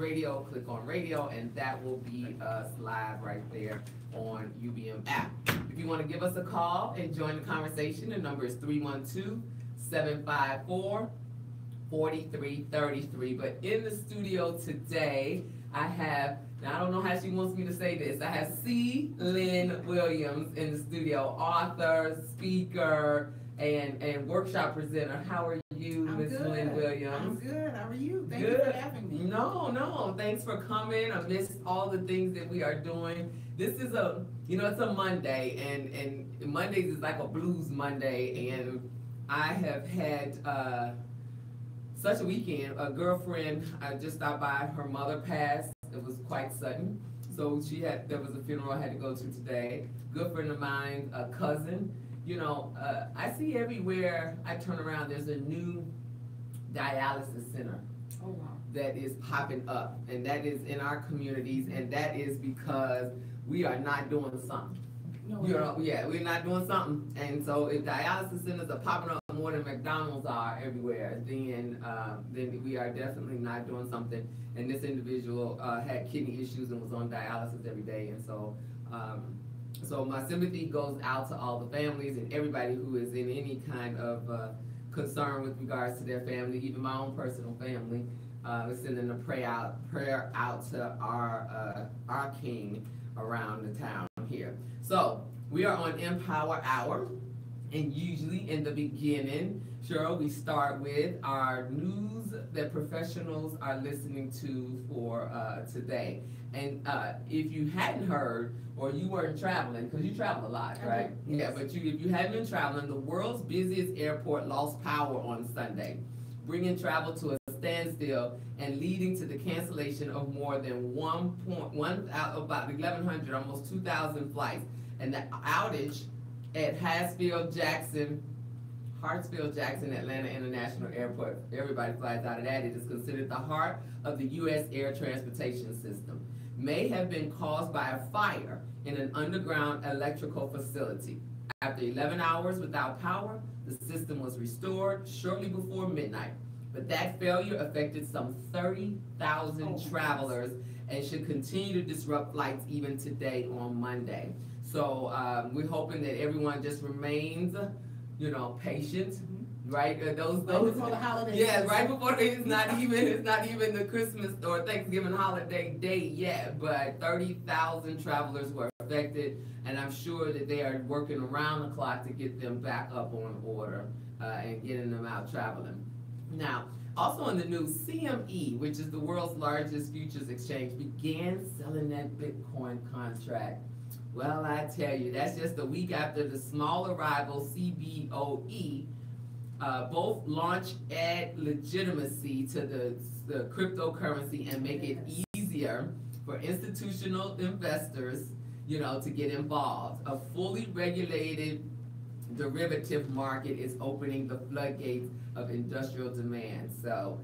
radio, click on radio, and that will be us live right there on UBM app. If you want to give us a call and join the conversation, the number is 312-754-4333. But in the studio today, I have, now I don't know how she wants me to say this, I have C. Lynn Williams in the studio, author, speaker, and workshop presenter. How are you, Ms. Lynn Williams? I'm good. How are you? Thank you for having me. No. Thanks for coming amidst all the things that we are doing. This is a, it's a Monday, and Mondays is like a blues Monday, and I have had such a weekend. A girlfriend, I just stopped by, her mother passed. It was quite sudden. So there was a funeral I had to go to today. Good friend of mine, a cousin. I see everywhere I turn around, there's a new dialysis center. Oh, wow. That is popping up, and that is in our communities, and that is because we are not doing something. No, we're not doing something. And so if dialysis centers are popping up more than McDonald's are everywhere, then we are definitely not doing something. And this individual had kidney issues and was on dialysis every day, and so so my sympathy goes out to all the families and everybody who is in any kind of concern with regards to their family, even my own personal family. Sending a prayer out to our King around the town here. So we are on Empower Hour, and usually in the beginning, Cheryl, we start with our news that professionals are listening to for today. And if you hadn't heard, or you weren't traveling, because you travel a lot, right? Yes. Yeah, but if you hadn't been traveling, the world's busiest airport lost power on Sunday, bringing travel to a standstill and leading to the cancellation of more than about 1,100, almost 2,000 flights. And the outage at Hartsfield-Jackson Atlanta International Airport, everybody flies out of that. It is considered the heart of the U.S. air transportation system. May have been caused by a fire in an underground electrical facility. After 11 hours without power, the system was restored shortly before midnight. But that failure affected some 30,000 travelers and should continue to disrupt flights even today on Monday. So we're hoping that everyone just remains, patient. Right, right before the holidays. Yeah, right before it's not even the Christmas or Thanksgiving holiday date yet. But 30,000 travelers were affected, and I'm sure that they are working around the clock to get them back up on order and getting them out traveling. Now, also in the news, CME, which is the world's largest futures exchange, began selling that Bitcoin contract. Well, I tell you, that's just a week after the smaller rival CBOE. Both launch add legitimacy to the cryptocurrency and make it easier for institutional investors, to get involved. A fully regulated derivative market is opening the floodgates of industrial demand. So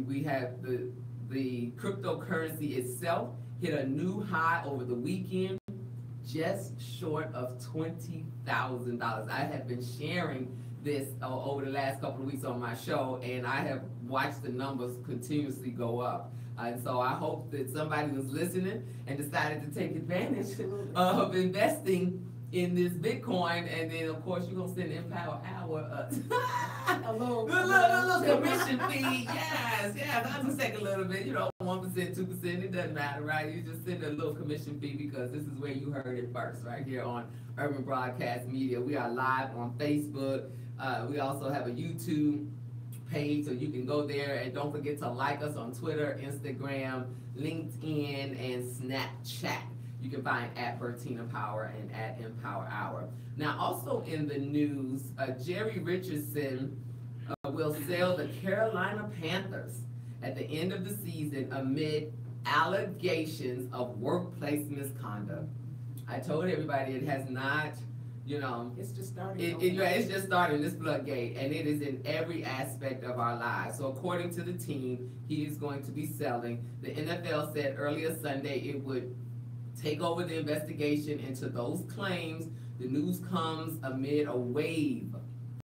we have the cryptocurrency itself hit a new high over the weekend, just short of $20,000. I have been sharing this over the last couple of weeks on my show, and I have watched the numbers continuously go up. And so I hope that somebody was listening and decided to take advantage of investing in this Bitcoin, and then of course you're gonna send Empower Hour a little commission fee. Yes, I'll just take a little bit, 1%, 2%, it doesn't matter, right? You just send a little commission fee because this is where you heard it first, right here on Urban Broadcast Media. We are live on Facebook. We also have a YouTube page, so you can go there, and don't forget to like us on Twitter, Instagram, LinkedIn, and Snapchat. You can find at Bertina Power and at Empower Hour. Now, also in the news, Jerry Richardson will sell the Carolina Panthers at the end of the season amid allegations of workplace misconduct. I told everybody it has not, it's just starting. It's just starting, this floodgate, and it is in every aspect of our lives. So according to the team, he is going to be selling. The NFL said earlier Sunday it would take over the investigation into those claims. The news comes amid a wave.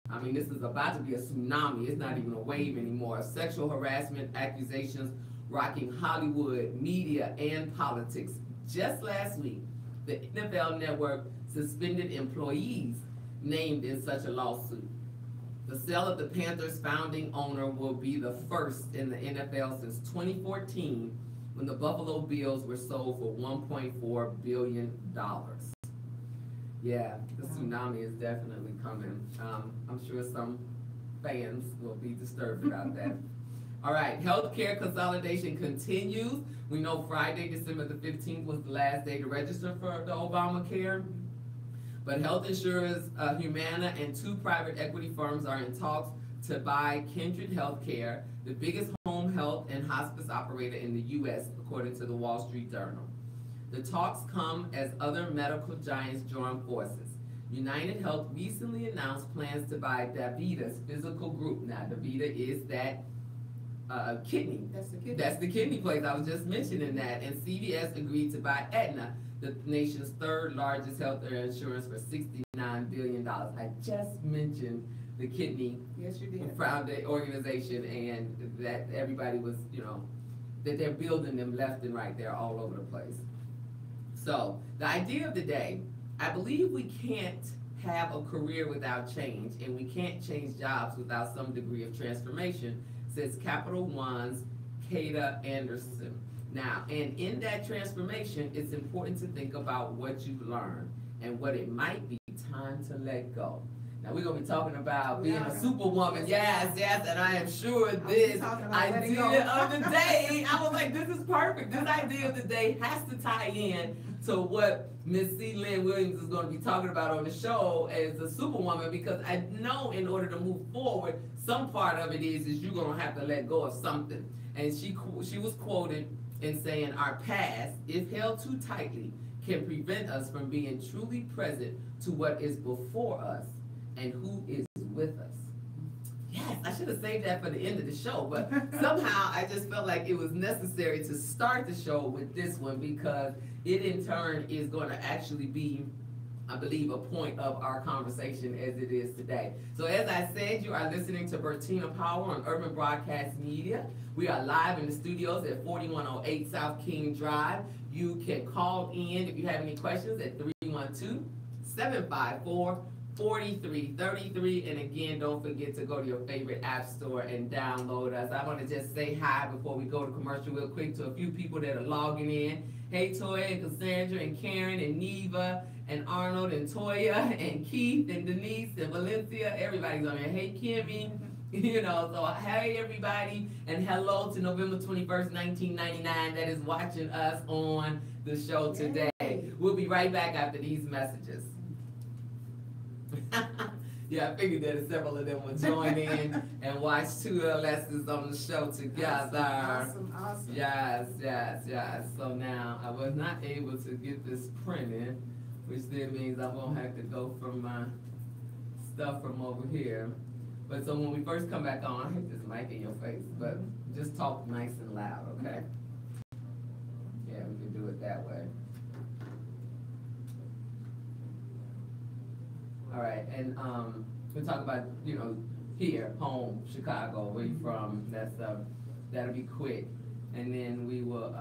I mean, this is about to be a tsunami. It's not even a wave anymore. Sexual harassment accusations rocking Hollywood, media, and politics. Just last week, the NFL Network suspended employees named in such a lawsuit. The sale of the Panthers' founding owner will be the first in the NFL since 2014, when the Buffalo Bills were sold for $1.4 billion. Yeah, the tsunami is definitely coming. I'm sure some fans will be disturbed about that. All right, healthcare consolidation continues. We know Friday, December the 15th was the last day to register for the Obamacare. But health insurers, Humana, and two private equity firms are in talks to buy Kindred Healthcare, the biggest home health and hospice operator in the U.S., according to the Wall Street Journal. The talks come as other medical giants join forces. United Health recently announced plans to buy DaVita's physical group. Now, DaVita is that kidney. That's the kidney place. I was just mentioning that. And CVS agreed to buy Aetna, the nation's third largest health insurance, for $69 billion. I just mentioned the kidney founded organization, and that everybody was, that they're building them left and right. They're all over the place. So the idea of the day, I believe we can't have a career without change, and we can't change jobs without some degree of transformation, says Capital One's Kada Anderson. Now, and in that transformation, it's important to think about what you've learned and what it might be time to let go. Now, we're going to be talking about being a superwoman. Yes, and I am sure this idea of the day, I was like, this is perfect. This idea of the day has to tie in to what Miss C. Lynn Williams is going to be talking about on the show as a superwoman, because I know in order to move forward, some part of it is you're going to have to let go of something. And she was quoted in saying, our past, if held too tightly, can prevent us from being truly present to what is before us and who is with us. Yes, I should have saved that for the end of the show, but somehow I just felt like it was necessary to start the show with this one, because it in turn is going to actually be, I believe, a point of our conversation as it is today. So as I said, you are listening to Bertina Power on Urban Broadcast Media. We are live in the studios at 4108 South King Drive. You can call in if you have any questions at 312-754-4333. And again, don't forget to go to your favorite app store and download us. I want to just say hi before we go to commercial real quick to a few people that are logging in. Hey, Toya and Cassandra and Karen and Neva and Arnold and Toya and Keith and Denise and Valencia. Everybody's on there. Hey, Kimmy. So hey, everybody, and hello to November 21st, 1999 that is watching us on the show today. Yay. We'll be right back after these messages. Yeah, I figured that several of them would join in and watch two lessons on the show together. Awesome. Yes. So now I was not able to get this printed, which then means I'm going to have to go from my stuff from over here. But so when we first come back on, I hate this mic in your face, but just talk nice and loud, okay? Yeah, we can do it that way. All right, and we'll talk about, here, home, Chicago, where you from, that'll be quick. And then we will,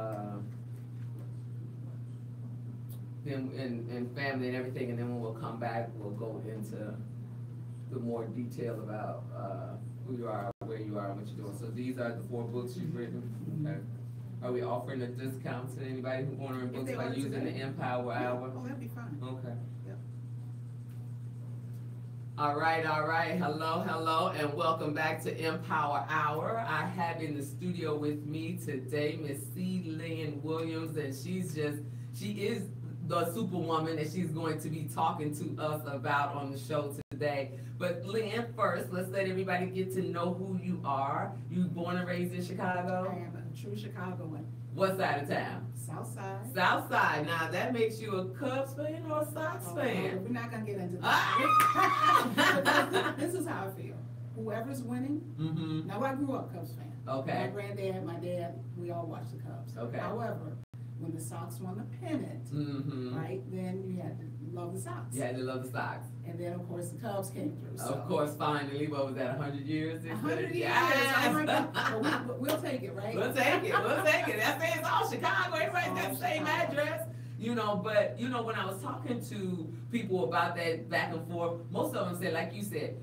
and family and everything, and then when we'll come back, we'll go into the more detail about who you are, where you are, and what you're doing. So these are the 4 books you've written. Okay. Are we offering a discount to anybody who's ordering books by using the Empower Hour? Oh, that'd be fine. Okay. Yep. All right. Hello, and welcome back to Empower Hour. I have in the studio with me today Miss C. Lynn Williams, and she is the superwoman that she's going to be talking to us about on the show today. But Lynn, first, let's let everybody get to know who you are. You born and raised in Chicago? I am a true Chicagoan. What side of town? South side. South side. Now that makes you a Cubs fan or a Sox fan? We're not gonna get into that. This is how I feel. Whoever's winning. Mm-hmm. Now I grew up Cubs fan. Okay. My granddad, my dad, we all watched the Cubs. Okay. However, when the Sox won the pennant, Mm-hmm. right? Then you had to love the Sox. You had to love the Sox. And then, of course, the Cubs came through. So. Of course, finally, what was that, 100 years? 100 years. Yes. Oh my God. Well, we'll take it, right? We'll take it. We'll take it. That's it. It's all Chicago. Everybody's got the same address. You know, but, you know, when I was talking to people about that back and forth, most of them said, like you said,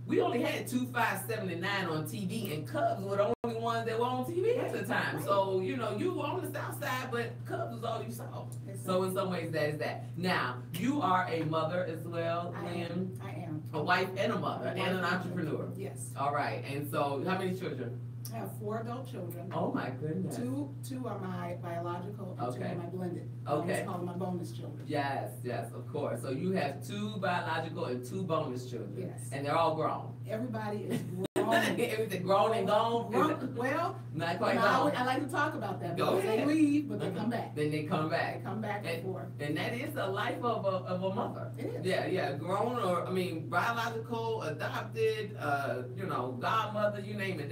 we only had 2579 on TV, and Cubs were the only ones that were on TV at the time. Right. So, you know, you were on the south side, but Cubs was all you saw. Exactly. So in some ways, that is that. Now, you are a mother as well, I Lynn. am. A wife and a mother, and an entrepreneur. Yes. All right, and so how many children? I have 4 adult children. Oh my goodness. Two are my biological, and 2 Okay. are my blended. Okay. It's called my bonus children. Yes, yes, of course. So you have 2 biological and 2 bonus children. Yes. And they're all grown. Everybody is grown. Everything grown and gone? Well, Not quite I gone. like to talk about that Go because they ahead. leave, but they come back. Then they come They back. come back And- before. And that is the life of a mother. It is. Yeah, yeah, grown or, I mean, biological, adopted, you know, godmother, you name it,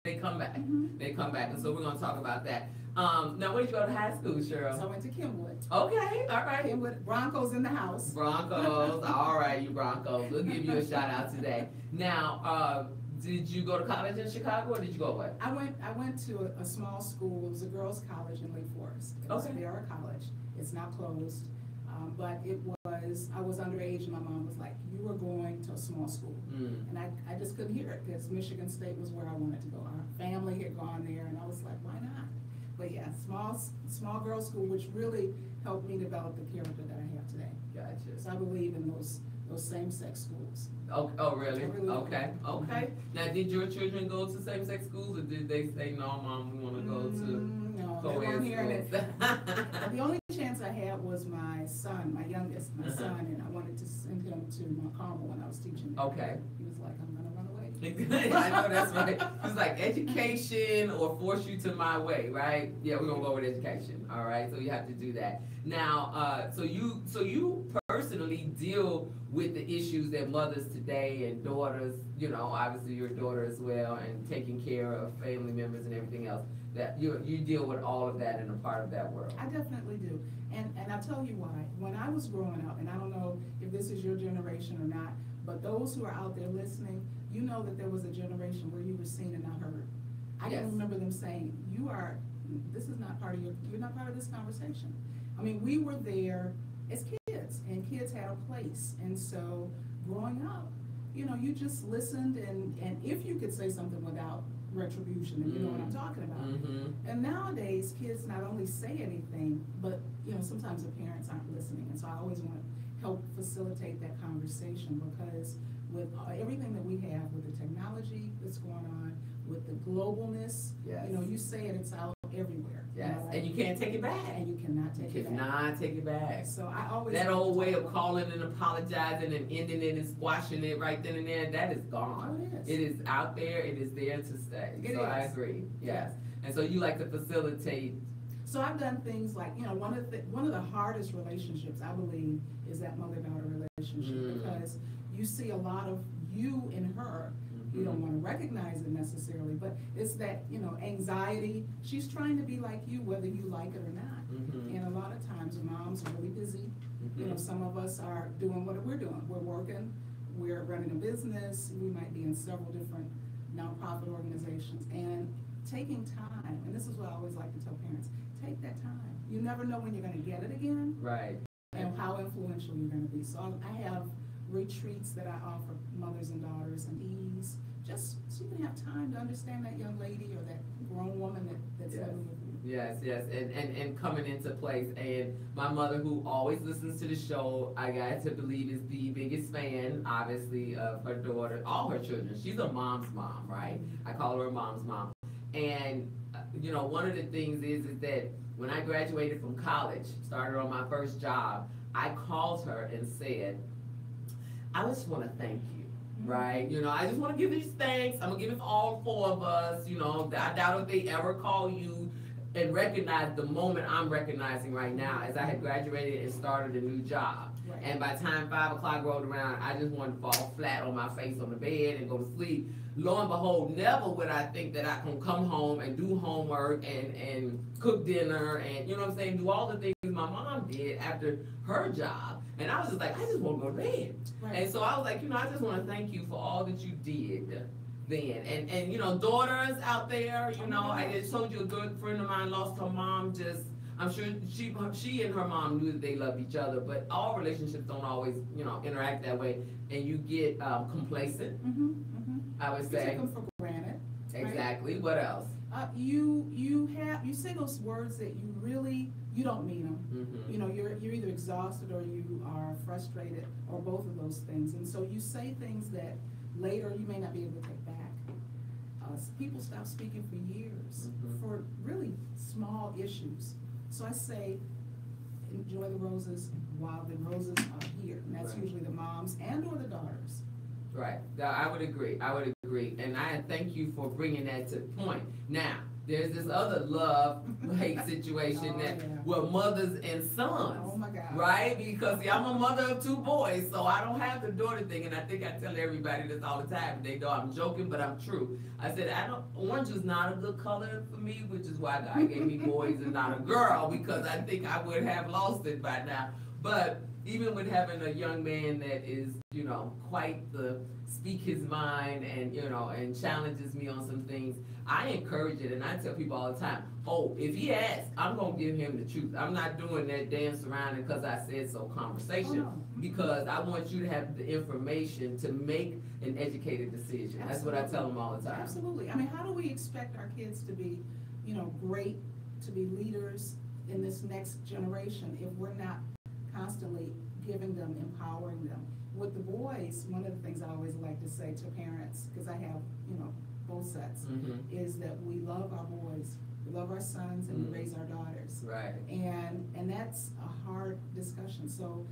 they come back. Mhm. They come back, and so we're gonna talk about that. Now, where did you go to high school, Cheryl? So I went to Kenwood. Okay, all right. Kenwood, Broncos in the house. Broncos, all right, you Broncos. We'll give you a shout out today. Now, did you go to college in Chicago, or did you go away? I went to a small school. It was a girls' college in Lake Forest. It was Okay. Vera College. It's now closed. But I was underage, and my mom was like, "You were going to a small school." Mm. And I just couldn't hear it because Michigan State was where I wanted to go. Our family had gone there, and I was like, why not? But yeah, small girls' school, which really helped me develop the character that I have today. Gotcha. So I believe in those same-sex schools. Oh, really? I really Okay, do. okay. Now, did your children go to same-sex schools, or did they say, no, Mom, we want to go to No, they co-ed weren't hearing it. schools? The only chance I had was my son, my youngest, my Uh-huh. son, and I wanted to send him to Mount Carmel when I was teaching. Okay. He was like, I'm gonna run away. I know that's right. It's like education or force you to my way, right? Yeah, we're gonna go with education. All right, so you have to do that. Now, so you personally deal with the issues that mothers today and daughters, you know, obviously your daughter as well, and taking care of family members and everything else. That you deal with all of that and a part of that world. I definitely do. And I'll tell you why. When I was growing up, and I don't know if this is your generation or not, but those who are out there listening, you know that there was a generation where you were seen and not heard. I Yes. can remember them saying, this is not part of you're not part of this conversation. I mean, we were there as kids, and kids had a place. And so growing up, you know, you just listened, and if you could say something without retribution, and you know what I'm talking about. Mm-hmm. And nowadays, kids not only say anything, but, you know, sometimes the parents aren't listening. And so I always want to help facilitate that conversation, because with everything that we have, with the technology that's going on, with the globalness, Yes. you know, you say it, it's out everywhere. Yes, know, and you can't take it back. And you cannot take You it back. cannot take it back. So I always. That like to old way talk of about- calling and apologizing and ending it and squashing it right then and there, that is gone. Oh, it is. It is out there, it is there to stay. It So I is. agree, yes. And so you like to facilitate. So I've done things like, you know, one of the hardest relationships, I believe, is that mother-daughter relationship, Mm. because you see a lot of you in her. You don't want to recognize it necessarily, but it's that, you know, anxiety. She's trying to be like you, whether you like it or not. Mhm. And a lot of times moms are really busy. You know, Mhm. some of us are doing what we're doing. We're working, we're running a business, we might be in several different nonprofit organizations. And taking time, and this is what I always like to tell parents, take that time. You never know when you're gonna get it again Right. and how influential you're gonna be. So I have retreats that I offer mothers and daughters and ease, just so you can have time to understand that young lady or that grown woman that's Yes. living with you. Yes, yes, and coming into place. And my mother, who always listens to the show, I got to believe is the biggest fan, obviously, of her daughter, all her children. She's a mom's mom, right? I call her a mom's mom. And, you know, one of the things is that when I graduated from college, started on my first job, I called her and said, I just want to thank you. Right, you know, I just want to give these thanks. I'm gonna give it to all 4 of us. You know, I doubt if they ever call you and recognize the moment I'm recognizing right now, as I had graduated and started a new job. Right. And by the time 5 o'clock rolled around, I just wanted to fall flat on my face on the bed and go to sleep. Lo and behold, never would I think that I can come home and do homework and cook dinner and, you know what I'm saying, do all the things my mom did after her job. And I was just like, I just want to go to bed. Right. And so I was like, you know, I just want to thank you for all that you did then. And you know, daughters out there, you know, I just told you a good friend of mine lost her mom just, I'm sure she and her mom knew that they loved each other, but all relationships don't always, you know, interact that way, and you get complacent. I would say. You take them for granted. Exactly. Right? What else? You say those words that you don't mean them. You know, you're either exhausted or you are frustrated or both of those things, and so you say things that later you may not be able to take back. People stop speaking for years for really small issues. So I say, enjoy the roses while the roses are here, and that's usually the moms and or the daughters. Right. I would agree. And I thank you for bringing that to the point. Now, there's this other love-hate situation with mothers and sons. Oh my God. Right? Because see, I'm a mother of 2 boys, so I don't have the daughter thing, and I think I tell everybody this all the time. They know I'm joking, but I'm true. I said, orange is not a good color for me, which is why God gave me boys and not a girl, because I think I would have lost it by now. But even with having a young man that is, you know, quite the speak his mind and, you know, and challenges me on some things, I encourage it, and I tell people all the time, oh, if he asks, I'm going to give him the truth. I'm not doing that dance around because I said so conversation, because I want you to have the information to make an educated decision. Absolutely. That's what I tell them all the time. Absolutely. I mean, how do we expect our kids to be, you know, great, to be leaders in this next generation if we're not constantly giving them, empowering them? With the boys, one of the things I always like to say to parents, because I have, you know, both sets, is that we love our boys, we love our sons, and we raise our daughters. Right. And that's a hard discussion. So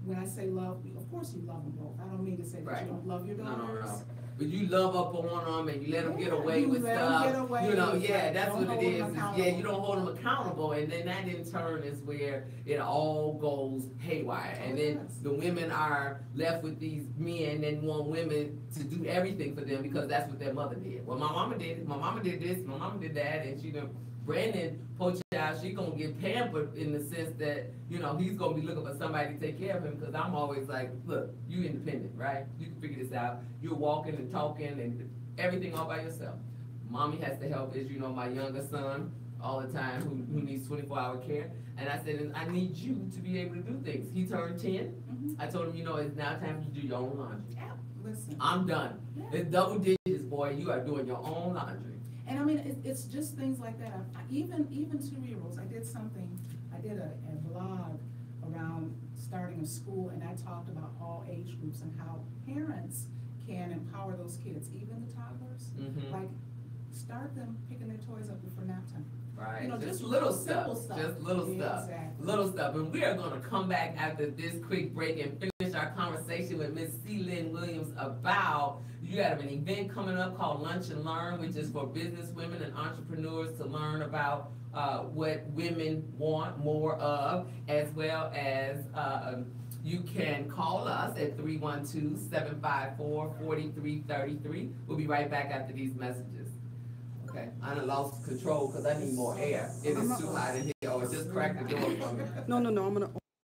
when I say love, of course you love them both. I don't mean to say that you don't love your daughters. No. But you love up on them and you let them get away with stuff. You know, that's what it is. Yeah, you don't hold them accountable, and then that in turn is where it all goes haywire. And then the women are left with these men and want women to do everything for them because that's what their mother did. Well, my mama did it. My mama did this. My mama did that, and she done. Brandon, poor child, she gonna get pampered in the sense that, you know, he's gonna be looking for somebody to take care of him, because I'm always like, look, you independent, right? You can figure this out. You're walking and talking and everything all by yourself. Mommy has to help, as you know, my younger son all the time who needs 24-hour care. And I said, I need you to be able to do things. He turned 10. I told him, you know, it's now time for you to do your own laundry. Yeah, listen. I'm done. Yeah. It's double digits, boy. You are doing your own laundry. And I mean, it's just things like that. Even 2-year-olds, I did a blog around starting a school, and I talked about all age groups and how parents can empower those kids, even the toddlers. Like, start them picking their toys up before nap time. Right. You know, just little stuff. Just little stuff. Exactly. Little stuff. And we are going to come back after this quick break and finish our conversation with Miss C. Lynn Williams about, you got an event coming up called Lunch and Learn, which is for business women and entrepreneurs to learn about what women want more of, as well as you can call us at 312-754-4333. We'll be right back after these messages. Okay, I done lost control because I need more air. It is too hot in here. Or just crack the door for me. No, I'm gonna